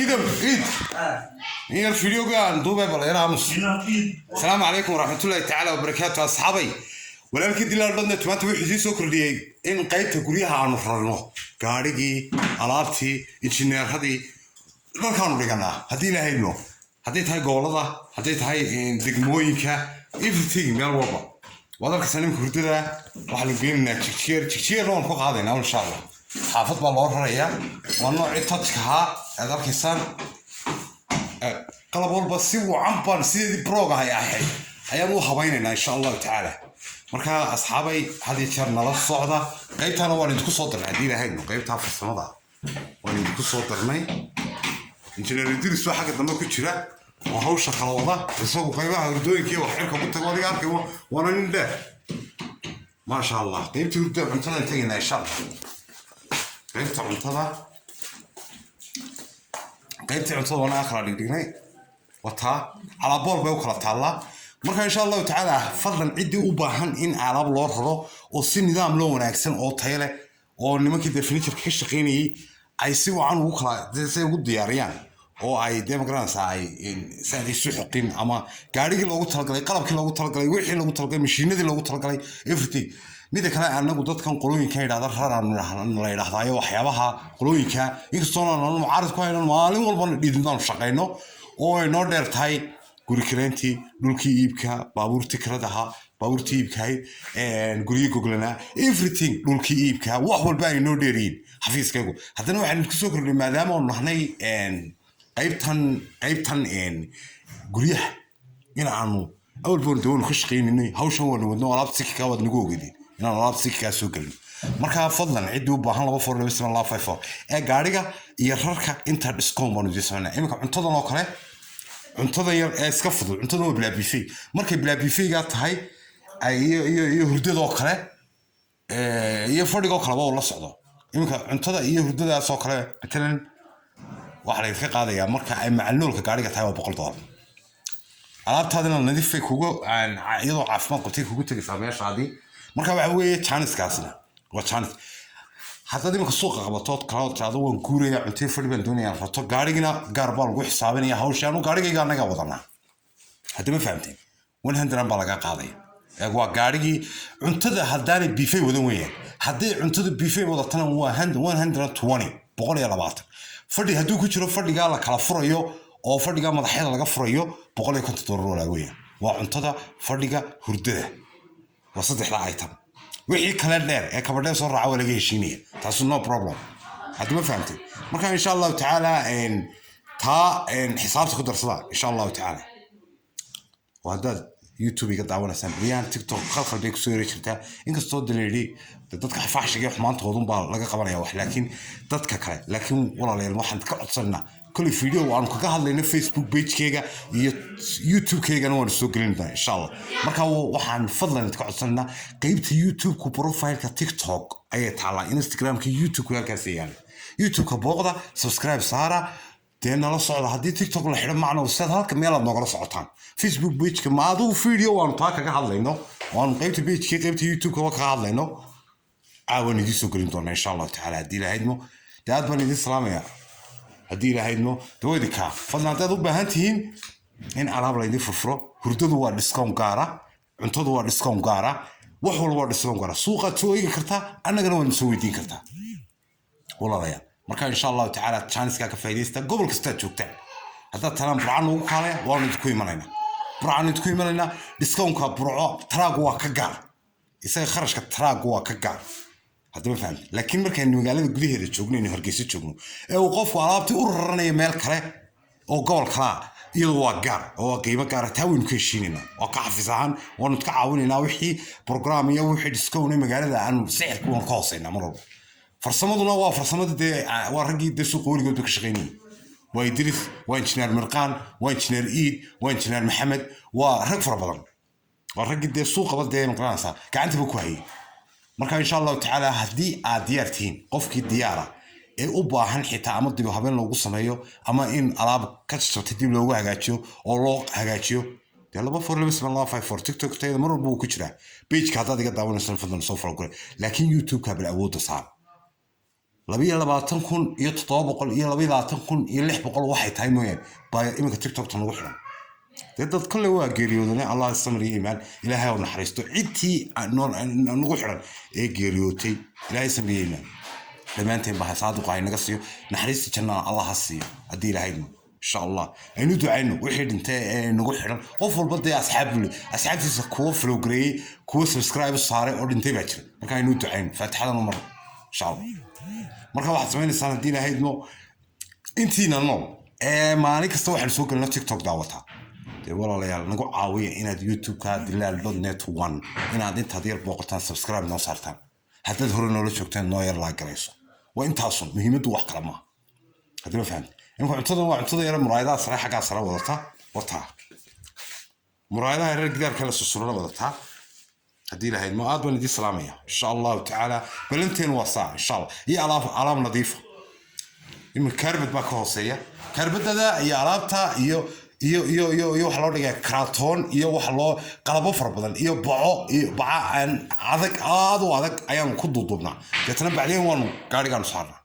إذا إيد هي الفيديو كان دوبي بالغير أمس. السلام عليكم ورحمة الله تعالى وبركاته أصحابي. ولكن دلنا لنا تمات وحدي سكر دي إن قيد تقوليها عن فرنو كاريجي علاتي إنجنير هذه ما كانوا رجعنا هذه لا هينو هذه هاي جولة هذه هاي دقمويكا everything من الوضع وضع كسنين كردة وحنا بين تشير لون فوق هذا إن شاء الله حافظ بالله رأيه وأنا عطتها هذا الكسان قلبول بسي وعنبان سيدي بروغا هاي أحد هيا حبايننا إن شاء الله تعالى marka asxaabay hadii jeer nala socda qaybtana waan idinku soo dirnay hadii lahayn qaybta farsamada waan idinku soo dirnay injineer Idris waxa xagga dambe ku jira oo hawsha kala wada isagu qaybaha hurdooyinka wax xilka ku tago adiga arkay waana nin dheer ma sha Allah qaybta hurdo cuntada tagayna insha Allah qaybta cuntada wana akhra dhignay wata ala bool bay u kala taala marka insha Allah taala fadlan cidii u baahan in alaab loo raro oo si nidaam loo wanaagsan oo tayo leh oo nimankii furniture ka shaqeynayay ay si wacan ugu kala ugu diyaariyaan oo ay demography ay in isu xoqin ama gaarigii loogu talagalay qalabkii loogu talagalay wixii loogu talagalay mashiinadii loogu talagalay everything mida kale anagu dadkan qolooyinka yiraahdo raraan la yiraahdo waxyaabaha qolooyinka inkastoo aan mucaarid ku hayno maalin walba dhidinaan shaqeyno oo ay noo dheer tahay guri kireenti dhulkii iibka baabuurtii kiradaha baabuurtii iibkahay guriga goglana everything dhulkii iibka wax walba ay noo dheeriin xafiiskaygu haddana waxaan ku soo kordhinay maadaama aan nahnay qaybtan guriyaha in aanu awal boon doon ku shaqeynay hawshan wadno alaab sikka wad nagu ogeedin inaan alaab sikka soo galin marka fadlan cid u baahan 2454 ee gaariga iyo rarka inta discount baan u jeesana imika cuntadan oo kale cuntada yar ee iska fudud cuntada oo bila buffet markay bila buffet-ga tahay iyo hurdada oo kale iyo fadhiga oo kale waa la socdo iminka cuntada iyo hurdadaas oo kale matalan waxa la iska qaadaya marka ay macalnoolka gaariga tahay $100 alaabtaadina nadiif ay kugu iyadoo caafimaad qabtay kugu tagaysaa meeshaadii marka waxa weeye chance-kaasina waa chance haddii imika suuqa qabato kala taado waan guuraya cunto fadhi baan doonayaa rato gaarigina gaar baa lagu xisaabinaya hawshan gaarigayga anaga wadana hadda ma fahamteen 100 baa laga qaaday waa gaarigii cuntada haddaanay buffet wadan weeyaan haddii cuntada buffet wadatana waa 120 fadhi hadduu ku jiro fadhiga la kala furayo oo fadhiga madaxyada laga furayo $150 weeyaan waa cuntada fadhiga hurdada waa saddexda item wixii kala dheer ee kabadheer soo raaca walaga heshiinaya taas no problem hadda ma fahamtay marka insha Allah taala xisaabta ku darsada insha Allah taala wada YouTube iga daawanaysan riyaan TikTok khalkhal bay ku soo yeertaa inkastoo daleeri dadka faxshiga xumaantoodan baa laga qabanaya wax laakiin dadka kale laakiin walaalayaal waxaan ka codsanaa كل فيديو وأنا كذا هذا فيسبوك بيج كيجا يوتيوب كيجا أنا وأنا سوقلين ده إن شاء الله مركا وحن فضلا نتكلم قيبت يوتيوب كبروفايل كتيك توك أي تعالى إنستغرام كيوتيوب كذا يعني يوتيوب كبوغدا سبسكرايب سارة تينا لا صعد هذه تيك توك الحين معنا وستة هذا كم يلا نقرأ صعدان فيسبوك بيج كم هذا فيديو وأنا طاقة كهذا إنه وأنا قيبت بيج كي قيبت يوتيوب كهذا إنه عاوني دي سوقلين ده إن شاء الله تعالى دي لهيدمو ده أدبني دي سلامة هدي لهيدمو دويدي كاف فضلا هذا بهانتين إن عرب ليدي فرفرو هردو waa discount gaara cuntadu waa discount gaara wax walba waa discount gaara suuqa tooyga karta annagana waan soo weydiin kartaa walaalayaal marka insha Allah taala chance ka faa'iideysta gobol kasta joogtaan hadda talaan burcaan ugu kaalay waan idinku imanayna discount ka burco traag waa ka gaar isaga kharashka traag waa ka gaar hadda ma fahmin laakiin markaan magaalada gudaheeda joogno in Hargeysa joogno ee uu qofku alaabtii u raranayo meel kale oo gobol kala iyadoo waa gaar oo qiimo gaar ah taawin ku heshiinina oo ka xafiisahan oo nid ka caawinayna wixii program iyo wixii discount magaalada aan sicirku aan ka hooseyna mar walba farsamaduna waa farsamada waa ragii suuq warigood ka shaqeynay waa Idris waa injineer Mirqaan waa injineer Eid waa injineer Maxamed waa rag fara badan waa ragii suuq qabada maqnaansa gacanta ku hayay marka insha Allah taala hadii aad diyaartiin qofkii diyaara ee u baahan xitaa ama dib u habeen loogu sameeyo ama in alaab ka socota dib loogu hagaajiyo oo loo hagaajiyo يلا بفور لبس من الله 54 تيك توك تايد مرة بو كجرا بيج كهذا دقة داون السنة فضل نصوف القرى لكن يوتيوب كابل أود صعب 22 kun iyo 700 iyo 22 kun iyo 600 waxay tahay mooyaan baa iminka TikTok tan ugu xiran dad kale waa geeriyoodeen Allah samriye iimaan ilaahay oo naxariisto cidii nagu xiran ee geeriyootay ilaahay samriye iimaan dhammaanteen baa saadu qaay naga siiyo naxariista jannada Allah ha siiyo hadii ilaahay إن شاء الله أنا دعينا واحد أنت نقول حرام قفل بدي أصحابي كوا فلوجري كوا سبسكرايب صار أو أنت بتشر مكان إنه دعينا فتح هذا مرة إن شاء الله مرة واحد زمان السنة دينا هيد مو أنتينا نو ما عليك استوى حلسوق لنا تيك توك دعوتها والله يا نقول عاوية إن اليوتيوب كاد دلال دوت نت 1 إن عندنا تدير بوقتها سبسكرايب نوصلتها حتى ظهور نولج شوكتين نوير لايك رئيسه وأنت أصلا مهمته وحكرمه هذا ما فهمت إنكم عطوا يرى مرايدات صراحة حاجة صراحة وضعتها مرايدات يرى قدر كلا سسرنا وضعتها هدي لها المؤاد وندي سلامية إن شاء الله تعالى بلنتين وصاع إن شاء الله هي علام نظيفة إنه كربت باكوسية كربت ده هي علامتها iyo waxa loo dhigay karton iyo waxa loo qalabo fara badan iyo baco aan adag ayaan ku duudubnaa dadna bacdeen waanu gaarigan saarnaa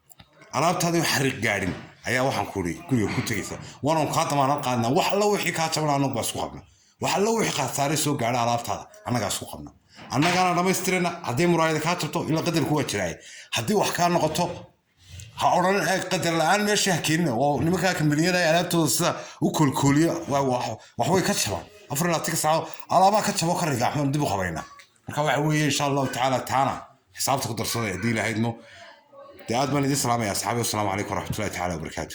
alaabtaadu xariiq gaarin ayaa waxaan ku guriga ku tagaysa waanu ka damaanad qaadnaa wax alla wixii ka jabana anagu baa isku qabna wax alla wixii qasaare soo gaara alaabtaada anaga isku qabna annagana dhamaystirna hadii muraayada ka jabto ila qadar ku wajiray hadii wax ka noqoto ha oran qadar la'aan meesha keenna oo nimanka kambaniyada ay alaabtooda sida u kulkuliyo wax way ka jabaan afar la tig saaco alaaba ka jabo ka ridaxman dib u qabayna marka waxa weeye insha Allah ta'ala taana xisaabta ku darsaday hadii la haydno دي أدمن دي السلام يا أصحابي والسلام عليكم ورحمة الله تعالى وبركاته.